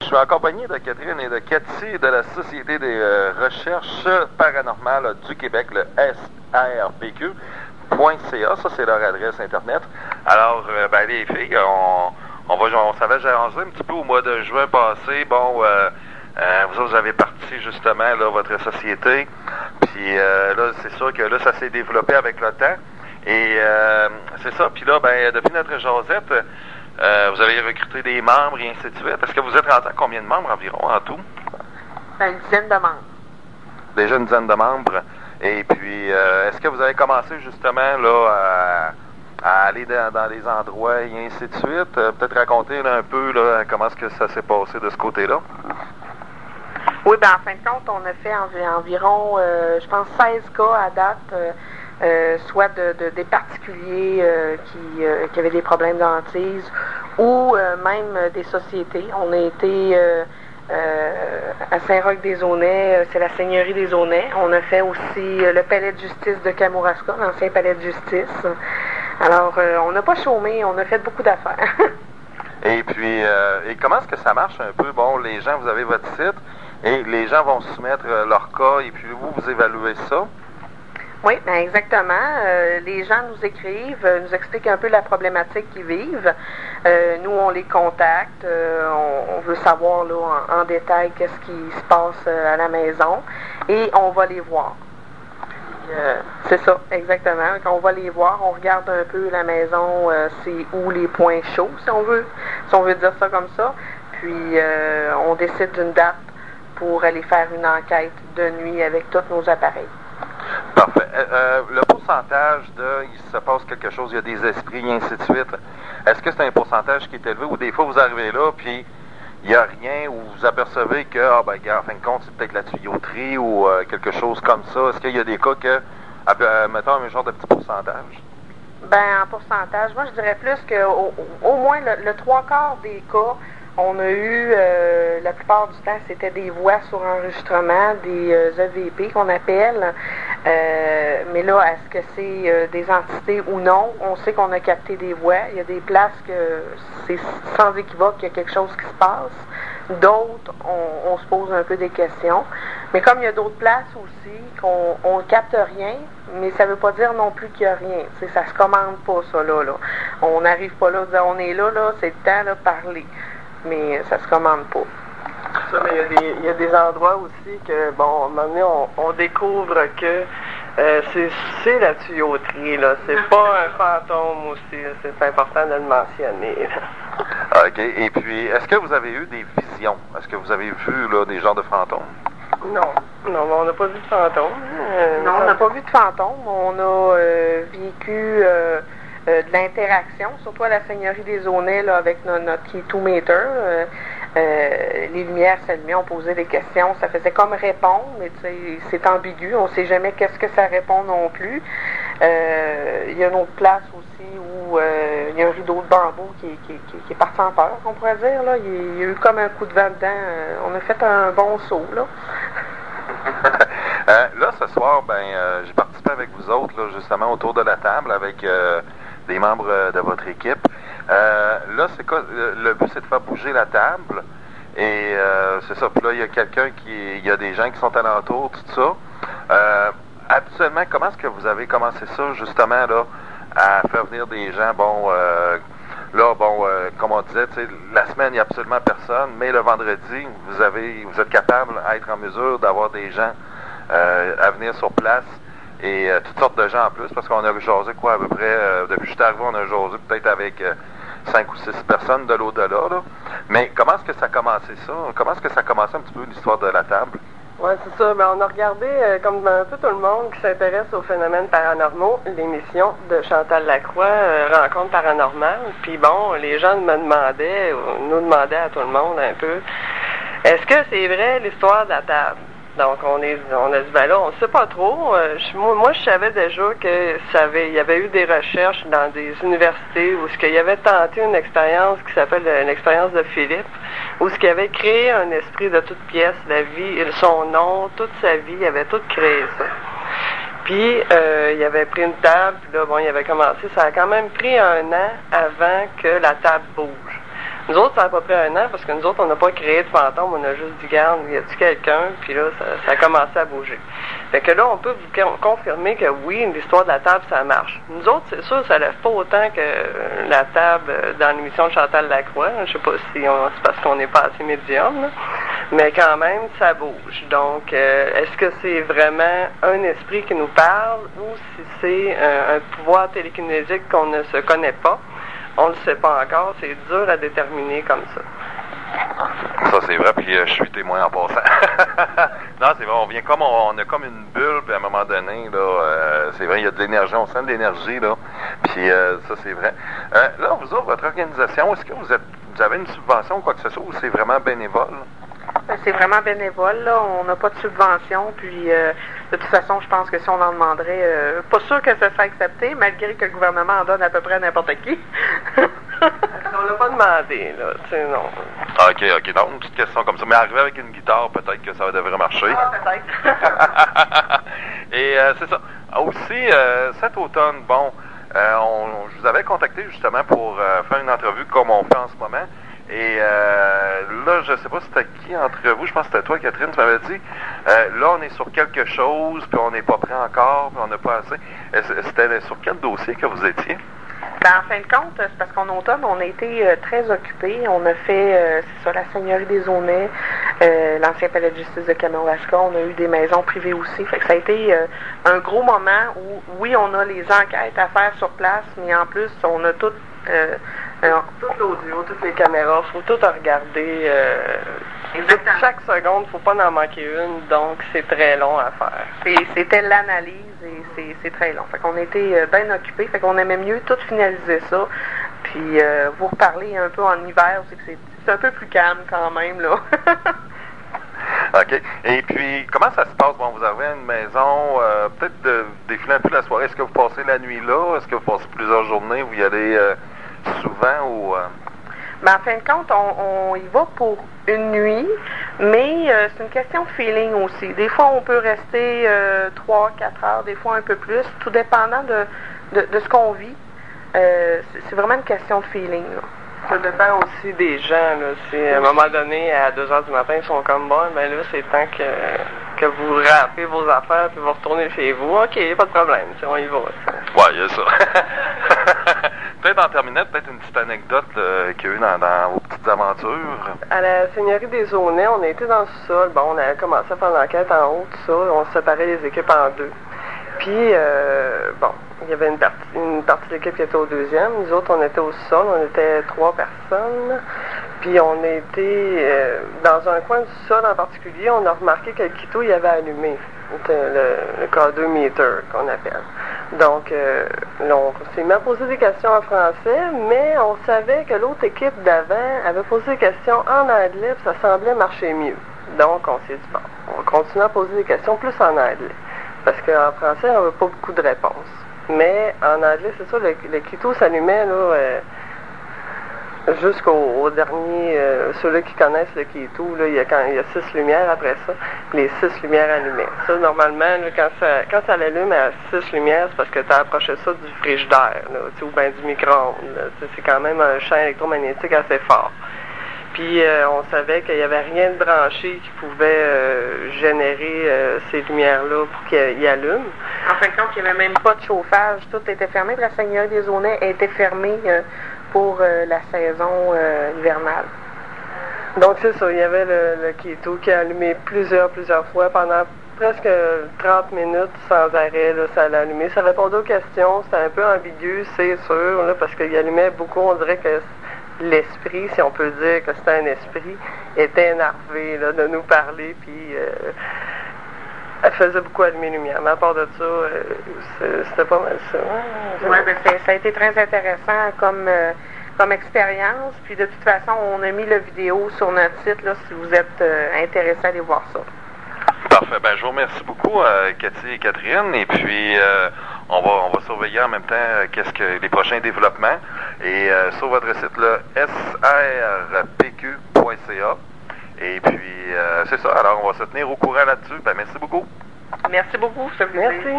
suis en compagnie de Catherine et de Cathy de la Société des recherches paranormales du Québec, le SARPQ.ca. Ça, c'est leur adresse Internet. Alors, les filles, on savait jaser un petit peu au mois de juin passé. Bon, vous avez parti justement là, votre société. Puis là, c'est sûr que là, ça s'est développé avec le temps. Et c'est ça. Puis là, depuis notre jasette, vous avez recruté des membres et ainsi de suite. Est-ce que vous êtes rendu à combien de membres environ en tout? Une dizaine de membres. Déjà une dizaine de membres. Et puis, est-ce que vous avez commencé justement là à aller dans les endroits et ainsi de suite? Peut-être raconter là, un peu là, comment est-ce que ça s'est passé de ce côté-là? Oui, en fin de compte, on a fait environ, je pense, 16 cas à date. Soit des particuliers qui avaient des problèmes d'hantise ou même des sociétés. On a été à Saint-Roch-des-Aunais, c'est la Seigneurie des Aunais. On a fait aussi le palais de justice de Kamouraska, l'ancien palais de justice. Alors, on n'a pas chômé, on a fait beaucoup d'affaires. Et puis, et comment est-ce que ça marche un peu? Bon, les gens, vous avez votre site et les gens vont soumettre leur cas et puis vous évaluez ça. Oui, exactement. Les gens nous écrivent, nous expliquent un peu la problématique qu'ils vivent. Nous, on les contacte. On veut savoir là, en détail qu'est-ce qui se passe à la maison et on va les voir. C'est ça, exactement. Quand on va les voir, on regarde un peu la maison, c'est où les points chauds, si on veut dire ça comme ça. Puis, on décide d'une date pour aller faire une enquête de nuit avec tous nos appareils. Parfait. Le pourcentage il se passe quelque chose, il y a des esprits et ainsi de suite, est-ce que c'est un pourcentage qui est élevé ou des fois vous arrivez là puis il n'y a rien ou vous apercevez que, en fin de compte, c'est peut-être la tuyauterie ou quelque chose comme ça? Est-ce qu'il y a des cas que, mettons un genre de petit pourcentage? En pourcentage, moi je dirais plus que au moins le 3/4 des cas, on a eu, la plupart du temps, c'était des voix sur enregistrement, des EVP qu'on appelle. Mais là, est-ce que c'est des entités ou non? On sait qu'on a capté des voix. Il y a des places que c'est sans équivoque qu'il y a quelque chose qui se passe. D'autres, on se pose un peu des questions. Mais comme il y a d'autres places aussi qu'on ne capte rien, mais ça ne veut pas dire non plus qu'il n'y a rien. T'sais, ça se commande pas, ça, là. On n'arrive pas là, on est là, c'est le temps de parler. Mais ça se commande pas. Ça, mais il y a des endroits aussi que, bon, à un moment donné, on découvre que c'est la tuyauterie, là. C'est pas un fantôme aussi, là. C'est important de le mentionner, là. OK. Et puis, est-ce que vous avez eu des visions? Est-ce que vous avez vu, là, des genres de fantômes? Non, on n'a pas vu de fantômes. Non, on n'a pas vu de fantômes. On a vécu de l'interaction, surtout à la Seigneurie des Aunais, là, avec notre Key2Meter. Les lumières s'allumaient, on posait des questions, ça faisait comme répondre, mais c'est ambigu, on ne sait jamais qu'est-ce que ça répond non plus. Il y a une autre place aussi où il y a un rideau de bambou qui est parti en peur, on pourrait dire. Là. Il y a eu comme un coup de vent dedans. On a fait un bon saut. Là, là ce soir, j'ai participé avec vous autres, là, justement, autour de la table, avec des membres de votre équipe. Là, c'est quoi? Le but, c'est de faire bouger la table. Et c'est ça. Puis là, il y a il y a des gens qui sont alentour, tout ça. Habituellement, comment est-ce que vous avez commencé ça, justement, là, à faire venir des gens, comme on disait, la semaine, il n'y a absolument personne, mais le vendredi, vous êtes capable d'être en mesure d'avoir des gens à venir sur place. Et toutes sortes de gens en plus, parce qu'on a jasé à peu près, depuis que je suis arrivé, on a jasé peut-être avec 5 ou 6 personnes de l'au-delà, là. Mais comment est-ce que ça a commencé ça? Comment est-ce que ça a commencé un petit peu l'histoire de la table? Oui, c'est ça. On a regardé, comme un peu tout le monde qui s'intéresse aux phénomènes paranormaux, l'émission de Chantal Lacroix, Rencontre paranormale. Puis bon, les gens nous demandaient à tout le monde un peu, est-ce que c'est vrai l'histoire de la table? Donc, on a dit, là, on ne sait pas trop. Moi, je savais déjà qu'il y avait eu des recherches dans des universités où il y avait tenté une expérience qui s'appelle l'expérience de Philippe, où il avait créé un esprit de toute pièce, la vie, son nom, toute sa vie, il avait tout créé ça. Puis, il avait pris une table, puis là, il avait commencé. Ça a quand même pris 1 an avant que la table bouge. Nous autres, ça a pas pris un an parce que nous autres, on n'a pas créé de fantôme, on a juste dit, garde, y a-tu quelqu'un? Puis là, ça a commencé à bouger. Fait que là, on peut vous confirmer que oui, l'histoire de la table, ça marche. Nous autres, c'est sûr, ça lève pas autant que la table dans l'émission de Chantal Lacroix. Je sais pas si c'est parce qu'on n'est pas assez médium, là. Mais quand même, ça bouge. Donc, est-ce que c'est vraiment un esprit qui nous parle ou si c'est un pouvoir télékinésique qu'on ne se connaît pas? On ne le sait pas encore. C'est dur à déterminer comme ça. Ça, c'est vrai, puis je suis témoin en passant. Non, c'est vrai, on a comme une bulle, puis à un moment donné, là, c'est vrai, il y a de l'énergie, on sent de l'énergie, là, puis ça, c'est vrai. Là, vous autres, votre organisation, est-ce que vous avez une subvention ou quoi que ce soit, ou c'est vraiment bénévole? C'est vraiment bénévole, là. On n'a pas de subvention, puis de toute façon, je pense que si on en demanderait, pas sûr que ça serait accepté, malgré que le gouvernement en donne à peu près à n'importe qui. On l'a pas demandé, là, tu sais, non. OK, donc une petite question comme ça. Mais arriver avec une guitare, peut-être que ça devrait marcher. Ah, peut-être. Et c'est ça. Aussi, cet automne, bon, je vous avais contacté justement pour faire une entrevue comme on fait en ce moment. Et là, je sais pas si c'était qui entre vous, je pense que c'était toi, Catherine, tu m'avais dit. Là, on est sur quelque chose, puis on n'est pas prêt encore, puis on n'a pas assez. C'était sur quel dossier que vous étiez? Ben, en fin de compte, c'est parce qu'en automne, on a été très occupés. On a fait, c'est ça, la Seigneurie des Aunais, l'ancien palais de justice de Kamouraska. On a eu des maisons privées aussi. Fait que ça a été un gros moment où, oui, on a les enquêtes à faire sur place, mais en plus, on a tout l'audio, toutes les caméras, faut tout regarder. Chaque seconde, faut pas en manquer une, donc c'est très long à faire. C'était l'analyse et c'est très long. Fait qu'on était bien occupés, fait qu'on aimait mieux tout finaliser ça, puis vous reparler un peu en hiver, c'est un peu plus calme quand même, là. OK. Et puis, comment ça se passe? Bon, vous avez une maison, peut-être de défiler un peu la soirée. Est-ce que vous passez la nuit là? Est-ce que vous passez plusieurs journées? Vous y allez souvent ou... Ben, en fin de compte, on y va pour une nuit, mais c'est une question de feeling aussi. Des fois, on peut rester 3-4 heures, des fois un peu plus, tout dépendant de ce qu'on vit. C'est vraiment une question de feeling, là. Ça dépend aussi des gens, là. Si à un moment donné, à 2 heures du matin, ils sont comme bon, ben là, c'est temps que vous rappelez vos affaires puis vous retournez chez vous. OK, pas de problème, on y va. Ouais, il y a ça. Peut-être en terminant, peut-être une petite anecdote qu'il y a eu dans vos petites aventures. À la Seigneurie des Aunais, on a été dans le sol. Bon, on a commencé à faire l'enquête en haut, tout ça. On séparait les équipes en deux. Puis, bon, il y avait une partie de l'équipe qui était au deuxième. Nous autres, on était au sol. On était 3 personnes. Puis, on a été dans un coin du sol en particulier. On a remarqué que le Quito, il avait allumé. C'était le K2 meter qu'on appelle. Donc, là, on s'est mis à poser des questions en français, mais on savait que l'autre équipe d'avant avait posé des questions en anglais, puis ça semblait marcher mieux. Donc, on s'est dit, bon, on va continuer à poser des questions plus en anglais. Parce qu'en français, on n'avait pas beaucoup de réponses. Mais en anglais, c'est ça, le Quito s'allumait, là, jusqu'au dernier, ceux-là qui connaissent le Quito, là, il y a 6 lumières après ça, les 6 lumières allumées. Ça, normalement, là, quand ça l'allume à 6 lumières, c'est parce que tu as approché ça du frigidaire, là, ou bien du micro-ondes. C'est quand même un champ électromagnétique assez fort. Puis on savait qu'il n'y avait rien de branché qui pouvait générer ces lumières-là pour qu'ils allument. En fin de compte, il n'y avait même pas de chauffage, tout était fermé. La Seigneurie des Aunais était fermée pour la saison hivernale. Donc c'est ça, il y avait le Quito qui a allumé plusieurs fois pendant presque 30 minutes sans arrêt, là, ça l'a allumé. Ça répondait aux questions, c'était un peu ambigu, c'est sûr, là, parce qu'il allumait beaucoup, on dirait que l'esprit, si on peut dire que c'était un esprit, était énervé là, de nous parler, puis elle faisait beaucoup allumer lumière. Mais à part de ça, c'était pas mal ça. Oui, ben ça a été très intéressant comme expérience. Puis de toute façon, on a mis la vidéo sur notre site là, si vous êtes intéressés à aller voir ça. Parfait. Ben, je vous remercie beaucoup, Cathy et Catherine. Et puis, on va surveiller en même temps les prochains développements. Et sur votre site, là, srpq.ca. Et puis, c'est ça. Alors, on va se tenir au courant là-dessus. Ben, merci beaucoup. Merci beaucoup. Merci.